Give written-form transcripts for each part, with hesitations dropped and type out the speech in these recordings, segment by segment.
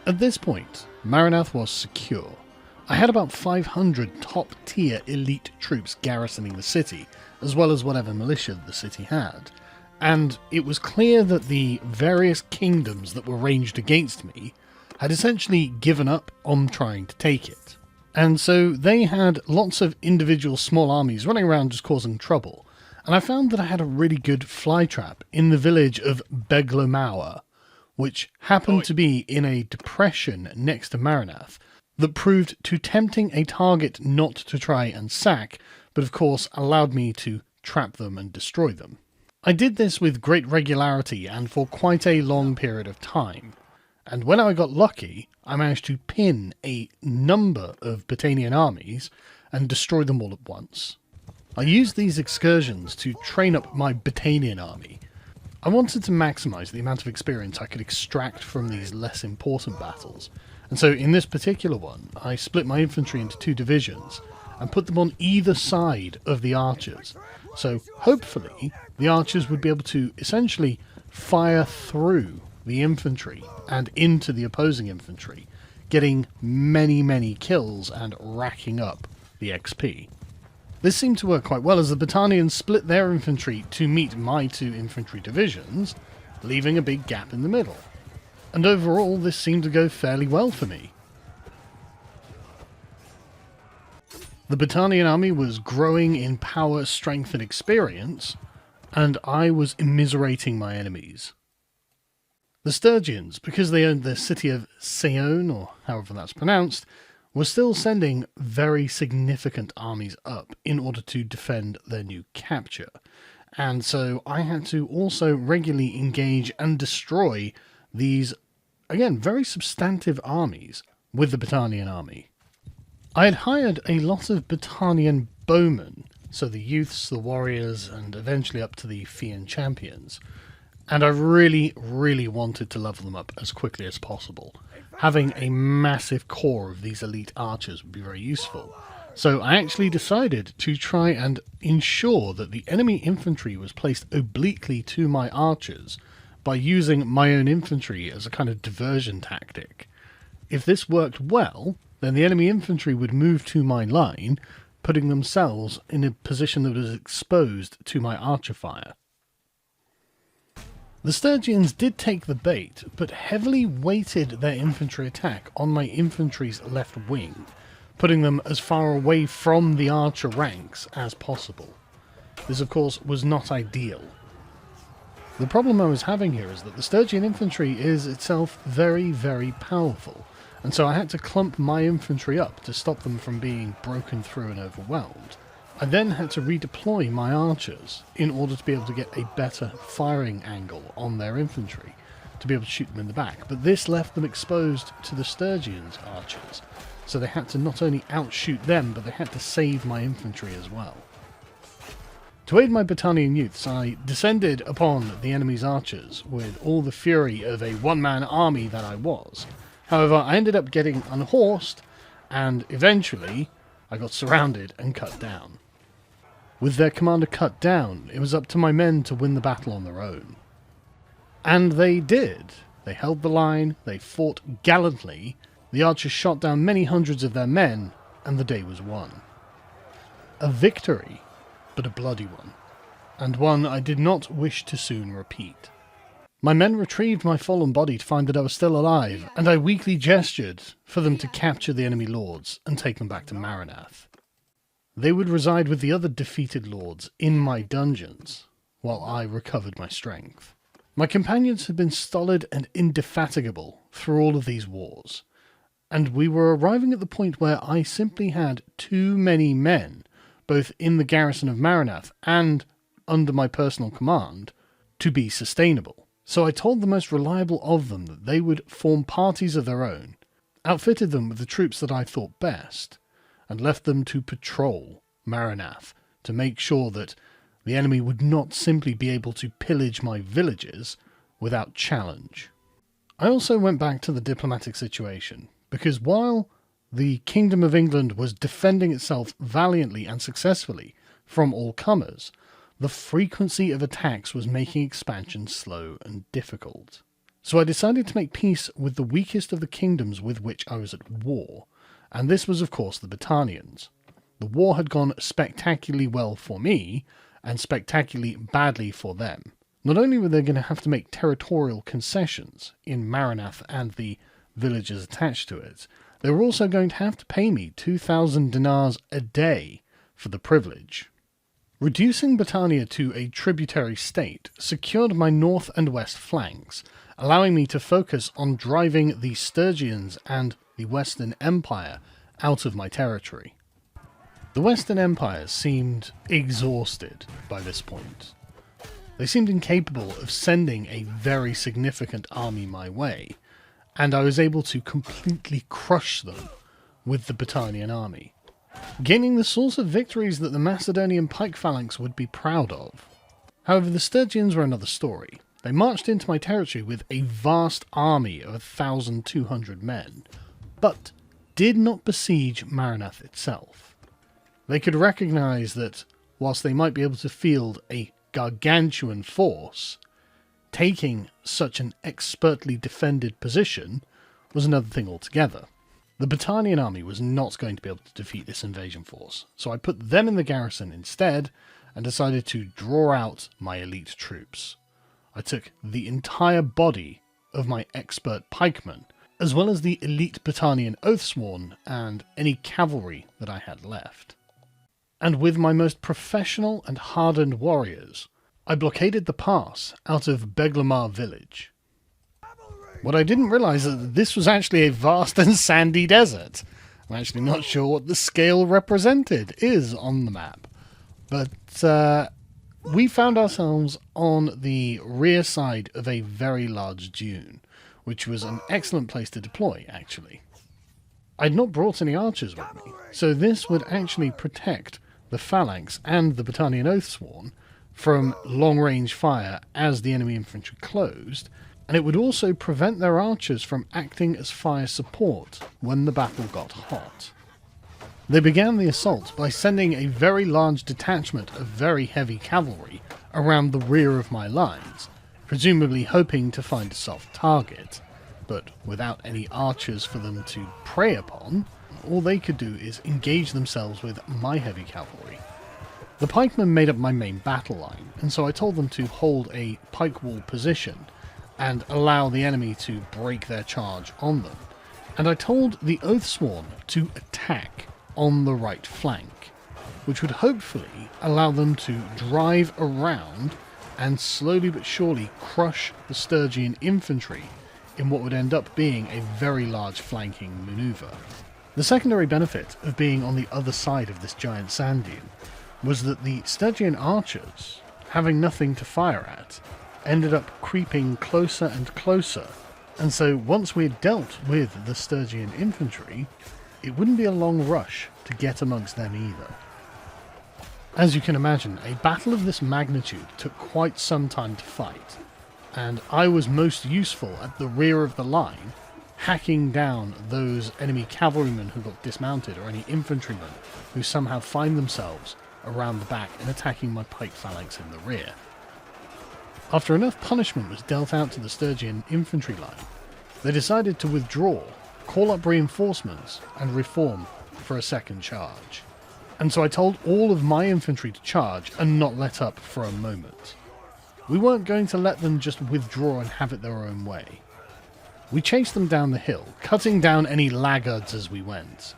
At this point, Maranath was secure. I had about 500 top-tier elite troops garrisoning the city, as well as whatever militia the city had, and it was clear that the various kingdoms that were ranged against me had essentially given up on trying to take it. And so they had lots of individual small armies running around just causing trouble, and I found that I had a really good flytrap in the village of Beglomaua, which happened to be in a depression next to Maranath, that proved too tempting a target not to try and sack, but of course allowed me to trap them and destroy them. I did this with great regularity and for quite a long period of time, and when I got lucky, I managed to pin a number of Battanian armies and destroy them all at once. I used these excursions to train up my Battanian army. I wanted to maximise the amount of experience I could extract from these less important battles, and so in this particular one, I split my infantry into 2 divisions and put them on either side of the archers. So hopefully the archers would be able to essentially fire through the infantry and into the opposing infantry, getting many kills and racking up the XP. This seemed to work quite well as the Battanians split their infantry to meet my 2 infantry divisions, leaving a big gap in the middle. And overall, this seemed to go fairly well for me. The Battanian army was growing in power, strength and experience, and I was immiserating my enemies. The Sturgians, because they owned the city of Seonon, or however that's pronounced, were still sending very significant armies up in order to defend their new capture. And so I had to also regularly engage and destroy these, again, very substantive armies with the Battanian army. I had hired a lot of Battanian bowmen, so the youths, the warriors, and eventually up to the Fian champions, and I really wanted to level them up as quickly as possible. Having a massive core of these elite archers would be very useful, so I actually decided to try and ensure that the enemy infantry was placed obliquely to my archers by using my own infantry as a kind of diversion tactic. If this worked well, then the enemy infantry would move to my line, putting themselves in a position that was exposed to my archer fire. The Sturgians did take the bait, but heavily weighted their infantry attack on my infantry's left wing, putting them as far away from the archer ranks as possible. This, of course, was not ideal. The problem I was having here is that the Sturgian infantry is itself very powerful, and so I had to clump my infantry up to stop them from being broken through and overwhelmed. I then had to redeploy my archers in order to be able to get a better firing angle on their infantry, to be able to shoot them in the back, but this left them exposed to the Sturgians' archers, so they had to not only outshoot them, but they had to save my infantry as well. To aid my Battanian youths, I descended upon the enemy's archers with all the fury of a one-man army that I was. However, I ended up getting unhorsed, and eventually I got surrounded and cut down. With their commander cut down, it was up to my men to win the battle on their own. And they did. They held the line, they fought gallantly, the archers shot down many hundreds of their men, and the day was won. A victory, but a bloody one, and one I did not wish to soon repeat. My men retrieved my fallen body to find that I was still alive, and I weakly gestured for them to capture the enemy lords and take them back to Maranath. They would reside with the other defeated lords in my dungeons, while I recovered my strength. My companions had been stolid and indefatigable through all of these wars, and we were arriving at the point where I simply had too many men, both in the garrison of Maranath and under my personal command, to be sustainable. So I told the most reliable of them that they would form parties of their own, outfitted them with the troops that I thought best, and left them to patrol Maranath to make sure that the enemy would not simply be able to pillage my villages without challenge. I also went back to the diplomatic situation, because while the Kingdom of England was defending itself valiantly and successfully from all comers, the frequency of attacks was making expansion slow and difficult. So I decided to make peace with the weakest of the kingdoms with which I was at war, and this was of course the Battanians. The war had gone spectacularly well for me, and spectacularly badly for them. Not only were they going to have to make territorial concessions in Maranath and the villages attached to it, they were also going to have to pay me 2,000 dinars a day for the privilege. Reducing Battania to a tributary state secured my north and west flanks, allowing me to focus on driving the Sturgians and the Western Empire out of my territory. The Western Empires seemed exhausted by this point. They seemed incapable of sending a very significant army my way, and I was able to completely crush them with the Battanian army, gaining the sorts of victories that the Macedonian pike phalanx would be proud of. However, the Sturgians were another story. They marched into my territory with a vast army of 1,200 men, but did not besiege Maranath itself. They could recognise that, whilst they might be able to field a gargantuan force, taking such an expertly defended position was another thing altogether. The Battanian army was not going to be able to defeat this invasion force, so I put them in the garrison instead and decided to draw out my elite troops. I took the entire body of my expert pikemen, as well as the elite Battanian Oathsworn and any cavalry that I had left. And with my most professional and hardened warriors, I blockaded the pass out of Beglamar village. What I didn't realise is that this was actually a vast and sandy desert. I'm actually not sure what the scale represented is on the map. But we found ourselves on the rear side of a very large dune, which was an excellent place to deploy, actually. I'd not brought any archers with me, so this would actually protect the phalanx and the Battanian Oathsworn from long-range fire as the enemy infantry closed, and it would also prevent their archers from acting as fire support when the battle got hot. They began the assault by sending a very large detachment of very heavy cavalry around the rear of my lines, presumably hoping to find a soft target, but without any archers for them to prey upon, all they could do is engage themselves with my heavy cavalry. The pikemen made up my main battle line, and so I told them to hold a pike wall position and allow the enemy to break their charge on them. And I told the Oathsworn to attack on the right flank, which would hopefully allow them to drive around and slowly but surely crush the Sturgian infantry in what would end up being a very large flanking manoeuvre. The secondary benefit of being on the other side of this giant sand dune was that the Sturgian archers, having nothing to fire at, ended up creeping closer and closer, and so once we had dealt with the Sturgian infantry, it wouldn't be a long rush to get amongst them either. As you can imagine, a battle of this magnitude took quite some time to fight, and I was most useful at the rear of the line, hacking down those enemy cavalrymen who got dismounted or any infantrymen who somehow find themselves around the back and attacking my pike phalanx in the rear. After enough punishment was dealt out to the Sturgian infantry line, they decided to withdraw, call up reinforcements, and reform for a second charge. And so I told all of my infantry to charge and not let up for a moment. We weren't going to let them just withdraw and have it their own way. We chased them down the hill, cutting down any laggards as we went.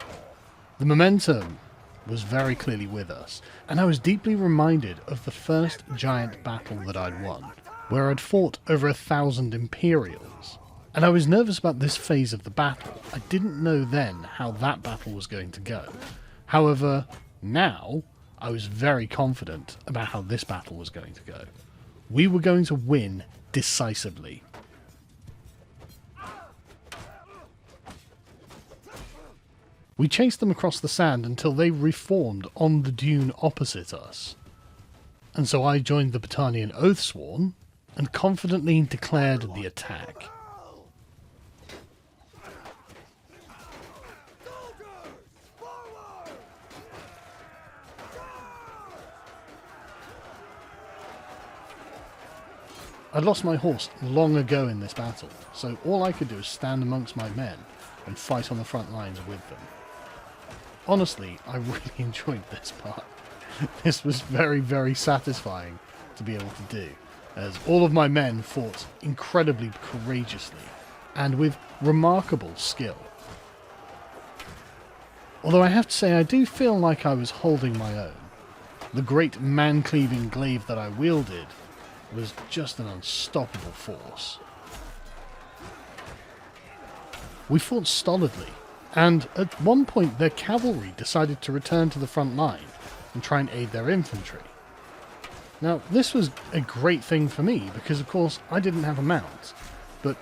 The momentum was very clearly with us, and I was deeply reminded of the first giant battle that I'd won, where I'd fought over 1,000 Imperials. And I was nervous about this phase of the battle. I didn't know then how that battle was going to go. However, now I was very confident about how this battle was going to go. We were going to win decisively. We chased them across the sand until they reformed on the dune opposite us. And so I joined the Battanian Oathsworn and confidently declared the attack. I'd lost my horse long ago in this battle, so all I could do was stand amongst my men and fight on the front lines with them. Honestly, I really enjoyed this part. This was very, very satisfying to be able to do, as all of my men fought incredibly courageously and with remarkable skill. Although I have to say I do feel like I was holding my own. The great man-cleaving glaive that I wielded was just an unstoppable force. We fought stolidly, and at one point their cavalry decided to return to the front line and try and aid their infantry. Now, this was a great thing for me because, of course, I didn't have a mount, but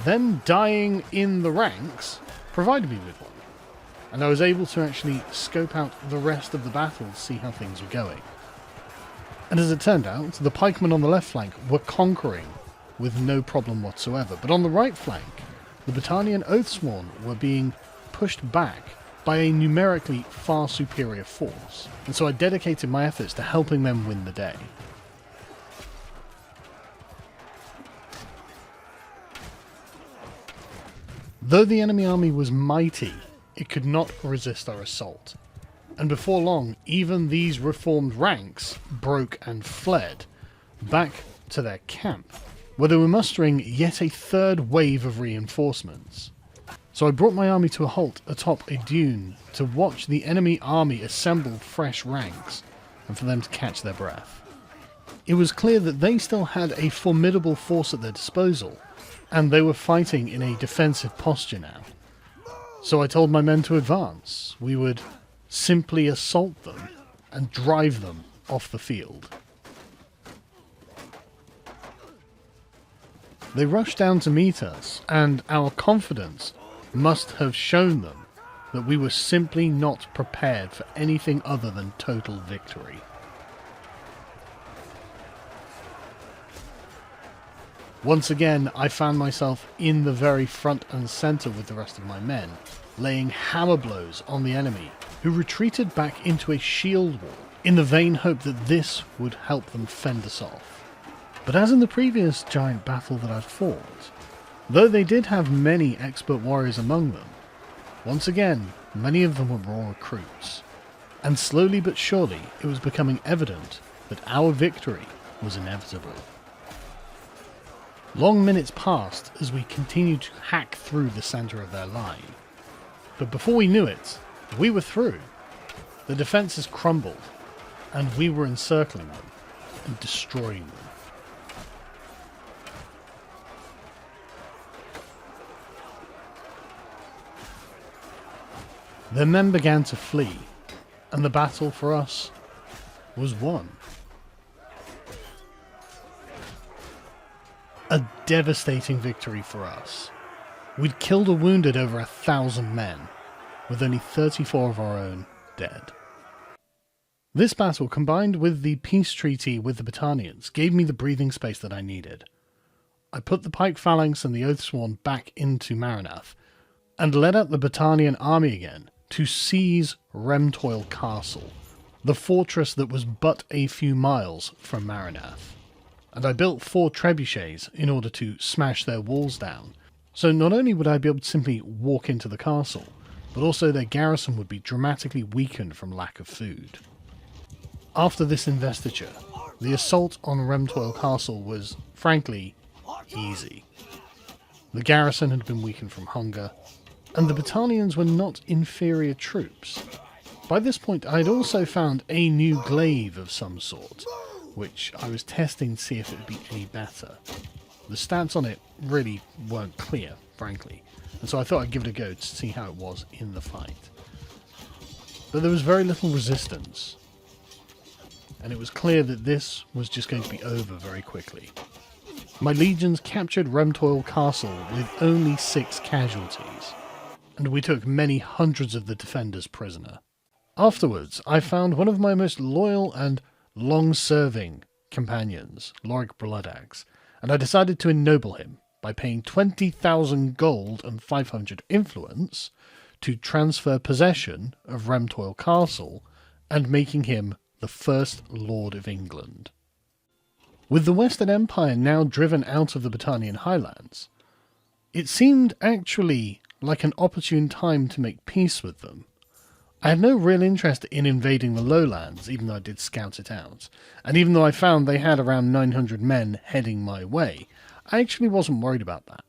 them dying in the ranks provided me with one, and I was able to actually scope out the rest of the battle to see how things were going. And as it turned out, the pikemen on the left flank were conquering with no problem whatsoever, but on the right flank, the Battanian Oathsworn were being pushed back by a numerically far superior force, and so I dedicated my efforts to helping them win the day. Though the enemy army was mighty, it could not resist our assault, and before long even these reformed ranks broke and fled back to their camp, where they were mustering yet a third wave of reinforcements. So I brought my army to a halt atop a dune to watch the enemy army assemble fresh ranks and for them to catch their breath. It was clear that they still had a formidable force at their disposal, and they were fighting in a defensive posture now. So I told my men to advance. We would simply assault them and drive them off the field. They rushed down to meet us, and our confidence must have shown them that we were simply not prepared for anything other than total victory. Once again, I found myself in the very front and centre with the rest of my men, laying hammer blows on the enemy, who retreated back into a shield wall, in the vain hope that this would help them fend us off. But as in the previous giant battle that I'd fought, though they did have many expert warriors among them, once again, many of them were raw recruits, and slowly but surely it was becoming evident that our victory was inevitable. Long minutes passed as we continued to hack through the centre of their line, but before we knew it, we were through. The defences crumbled, and we were encircling them and destroying them. Their men began to flee, and the battle for us was won. A devastating victory for us. We'd killed or wounded over 1,000 men, with only 34 of our own dead. This battle, combined with the peace treaty with the Battanians, gave me the breathing space that I needed. I put the Pike Phalanx and the Oathsworn back into Maranath, and led out the Battanian army again to seize Rhemtoil Castle, the fortress that was but a few miles from Maranath. And I built 4 trebuchets in order to smash their walls down, so not only would I be able to simply walk into the castle, but also their garrison would be dramatically weakened from lack of food. After this investiture, the assault on Rhemtoil Castle was, frankly, easy. The garrison had been weakened from hunger, and the Battanians were not inferior troops. By this point I had also found a new glaive of some sort, which I was testing to see if it would be any better. The stats on it really weren't clear, frankly, and so I thought I'd give it a go to see how it was in the fight. But there was very little resistance, and it was clear that this was just going to be over very quickly. My legions captured Rhemtoil Castle with only 6 casualties, and we took many hundreds of the defenders prisoner. Afterwards, I found one of my most loyal and long-serving companions, Lorik Bloodaxe, and I decided to ennoble him by paying 20,000 gold and 500 influence to transfer possession of Rhemtoil Castle and making him the first Lord of England. With the Western Empire now driven out of the Battanian highlands, it seemed actually like an opportune time to make peace with them. I had no real interest in invading the lowlands, even though I did scout it out, and even though I found they had around 900 men heading my way, I actually wasn't worried about that.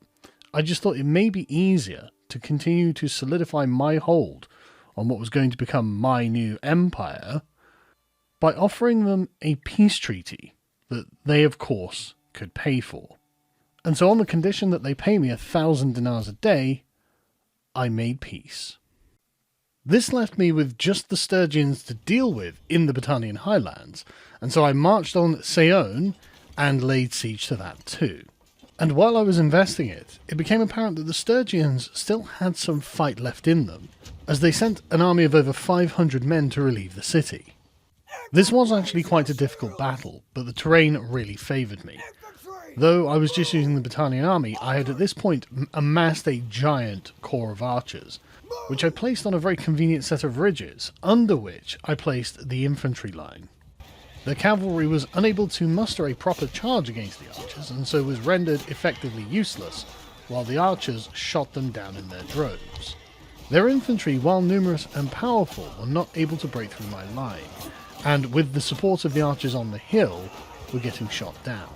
I just thought it may be easier to continue to solidify my hold on what was going to become my new empire by offering them a peace treaty that they, of course, could pay for. And so on the condition that they pay me 1,000 dinars a day, I made peace. This left me with just the Sturgians to deal with in the Battanian highlands, and so I marched on Seonon and laid siege to that too. And while I was investing it became apparent that the Sturgians still had some fight left in them, as they sent an army of over 500 men to relieve the city. This was actually quite a difficult battle, but the terrain really favoured me. Though I was just using the Battanian army, I had at this point amassed a giant corps of archers, which I placed on a very convenient set of ridges, under which I placed the infantry line. The cavalry was unable to muster a proper charge against the archers, and so was rendered effectively useless, while the archers shot them down in their droves. Their infantry, while numerous and powerful, were not able to break through my line, and with the support of the archers on the hill, were getting shot down.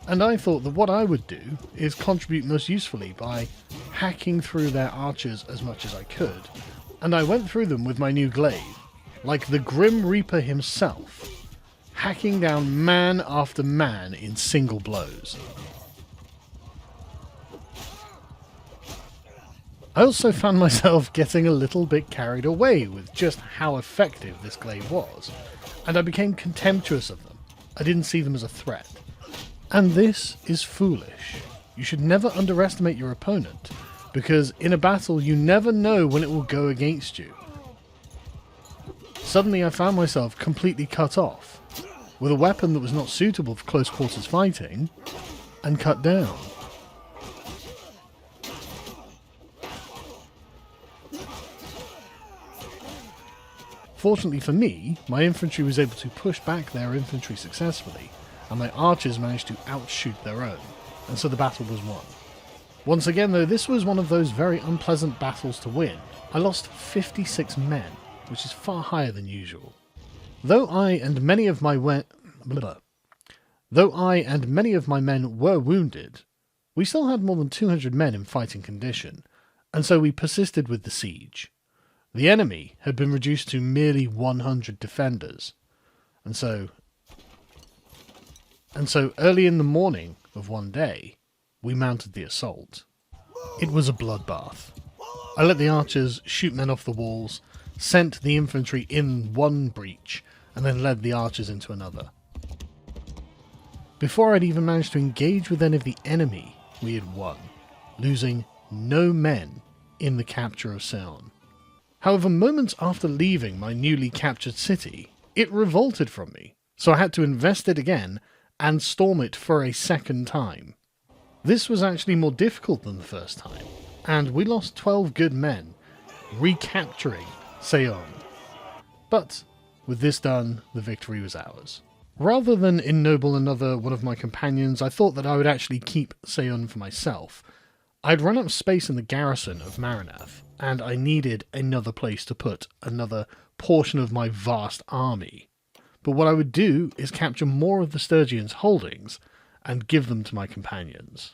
And I thought that what I would do is contribute most usefully by hacking through their archers as much as I could, and I went through them with my new glaive, like the Grim Reaper himself, hacking down man after man in single blows. I also found myself getting a little bit carried away with just how effective this glaive was, and I became contemptuous of them. I didn't see them as a threat. And this is foolish. You should never underestimate your opponent, because in a battle you never know when it will go against you. Suddenly I found myself completely cut off, with a weapon that was not suitable for close quarters fighting, and cut down. Fortunately for me, my infantry was able to push back their infantry successfully, and my archers managed to outshoot their own, and so the battle was won. Once again though, this was one of those very unpleasant battles to win. I lost 56 men, which is far higher than usual. Though I and many of my men were wounded, we still had more than 200 men in fighting condition, and so we persisted with the siege. The enemy had been reduced to merely 100 defenders, and so early in the morning of one day, we mounted the assault. It was a bloodbath. I let the archers shoot men off the walls, sent the infantry in one breach, and then led the archers into another. Before I'd even managed to engage with any of the enemy, we had won, losing no men in the capture of Seonon. However, moments after leaving my newly captured city, it revolted from me, so I had to invest it again and storm it for a second time. This was actually more difficult than the first time, and we lost 12 good men, recapturing Seonon. But with this done, the victory was ours. Rather than ennoble another one of my companions, I thought that I would actually keep Seonon for myself. I'd run out of space in the garrison of Marinath, and I needed another place to put another portion of my vast army. But what I would do is capture more of the Sturgians' holdings and give them to my companions.